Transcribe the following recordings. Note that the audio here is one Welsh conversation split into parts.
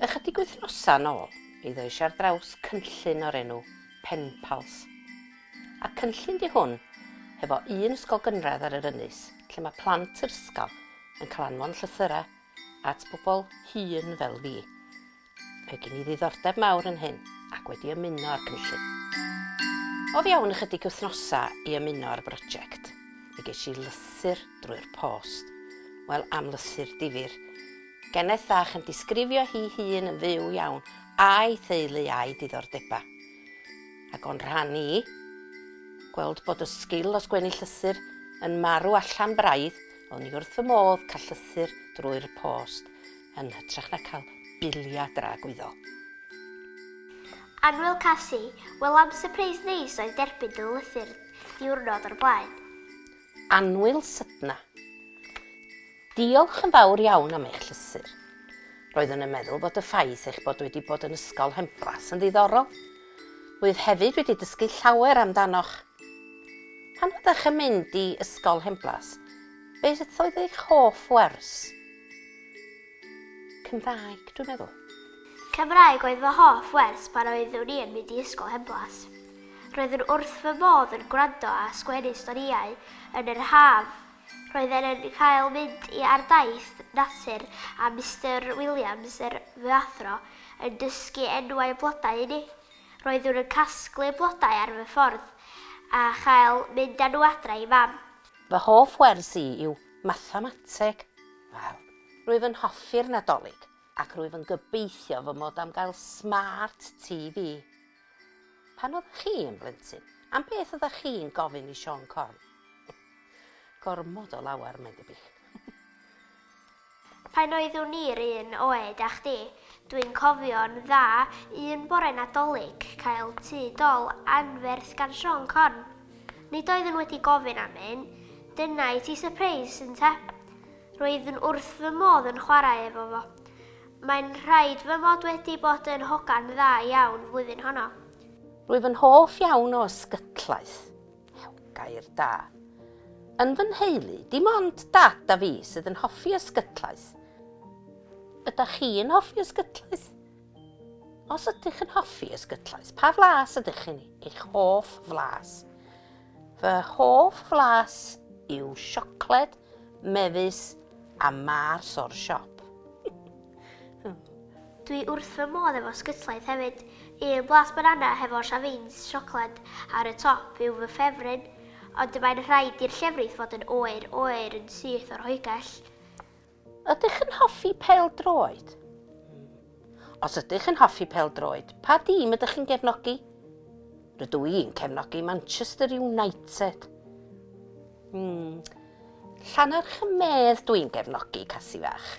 Ychydig wythnosa nôl, iddo eisiau ar draws cynllun o'r enw Pen Pals. A cynllun di hwn hefo un ysgol gynradd ar yr ynys, lle mae plant yr ysgol yn cael anfon llythyrau at bobl hŷn fel fi. Mae gen i ddiddordeb mawr yn hyn ac wedi ymuno â'r cynllun. O iawn ychydig wythnosa i ymuno â'r brosiect. Mi ges i lythyr drwy'r post. Wel, am lythyr difyr. Geneth Ddach yn disgrifio hi hun yn fyw iawn a'i theulu a'i diddordeba. Ac o'n rhan i, gweld bod y sgil o sgwennu llythyr yn marw allan braidd, o'n i wrth fy modd cael llythyr drwy'r post yn hytrach na cael bilia dragwyddol. Anwyl Cassi, wel am surprise neis oedd derbyn dy lythyr diwrnod o'r blaen. Anwyl Sydna. Diolch yn fawr iawn am eich llythyr. Roeddwn yn meddwl bod y ffaith eich bod wedi bod yn ysgol Hemplas yn ddiddorol. Rwyf hefyd wedi dysgu llawer amdanoch. Pan oeddech yn mynd i ysgol Hemplas, beth oedd eich hoff wers? Cymraeg, dwi'n meddwl. Cymraeg oedd fy hoff wers pan oeddwn i yn mynd i ysgol Hemplas. Roeddwn wrth fy modd yn gwrando a sgwennu storïau yn yr haf. Roedden yn cael mynd ar daith natur a Mr Williams, fy athro, yn dysgu enwau blodau i ni. Roeddwn yn casglu blodau ar fy ffordd a chael mynd â nhw adra i mam. Fy hoff wers i yw mathemateg. Wel, rwyf yn hoffi'r Nadolig ac rwyf yn gobeithio fy mod am gael smart TV. Pan oeddech chi yn blentyn, am beth oeddech chi'n gofyn i Sion Corn? Gormod o lawer, mae'n debyg. Pan oeddwn i'r un oed â chdi, dwi'n cofio'n dda un bore Nadolig cael tŷ dol anferth gan Sion Corn. Nid oeddwn wedi gofyn am hyn, dyna i ti surprise yn te. Roeddwn wrth fy modd yn chwarae efo fo. Mae'n rhaid fy mod wedi bod yn hogan dda iawn flwyddyn honno. Rwyf yn hoff iawn o ysgytlaeth. Gair da. Yn fy nheulu, dim ond dat a fi sydd yn hoffi ysgytlaeth. Ydych chi yn hoffi ysgytlaeth? Os ydych yn hoffi ysgytlaeth, pa flas ydych chi'n eich hoff flas? Fy hoff flas yw siocled, mefus a mars o'r siop. Dwi wrth fy modd efo sgytlaeth hefyd. Un blas banana hefo siafins siocled ar y top yw fy ffefryn, ond mae'n rhaid i'r llefrith fod yn oer yn syth o'r hoegell. Ydych yn hoffi pêl-droed? Os ydych yn hoffi pêl-droed, pa dîm ydych chi'n gefnogi? Rydw i'n cefnogi Manchester United. Llanarchymedd dwi'n gefnogi, Cassi fach.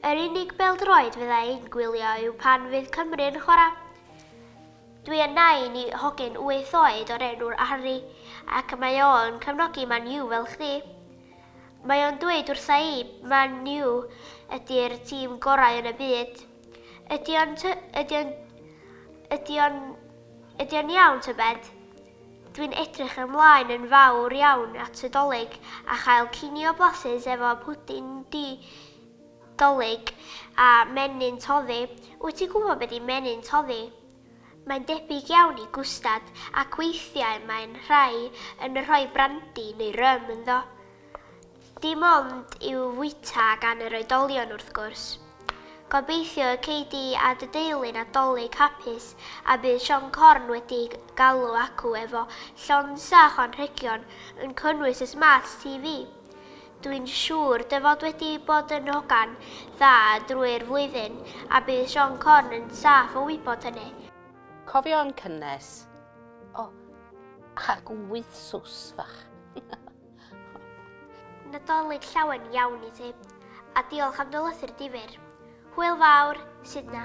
Yr unig bêl-droed fydda i'n gwylio yw pan fydd Cymru yn chwarae. Dwi yn nain i hogyn 8 oed o'r enw'r Harry, ac mae o'n cefnogi Man U fel chdi. Mae o'n dweud wrtha i Man U ydy'r tîm gorau yn y byd. Ydy o'n iawn tybed? Dwi'n edrych ymlaen yn fawr iawn at y Dolig a chael cinio blasus efo pwdin Dolig a menyn toddi. Wyt ti'n gwybod beth i menyn toddi? Mae'n debyg iawn i gwstad ac weithiau mae'n rhai yn rhoi brandi neu rym ynddo. Dim ond i'w fwyta gan yr oedolion wrth gwrs. Gobeithio y ceidi a dy deulu Nadolig hapus a bydd Sion Corn wedi galw acw efo llonsach o'n rhegion yn cynnwys y Smart TV. Dwi'n siŵr dy fod wedi bod yn hogan dda drwy'r flwyddyn a bydd Sion Corn yn saff o wybod hynny. Cofio'n cynnes. Ac wyth sws fach. Nadolig llawen iawn i ti, a diolch am dy lythyr difyr. Hwyl fawr, Sydna.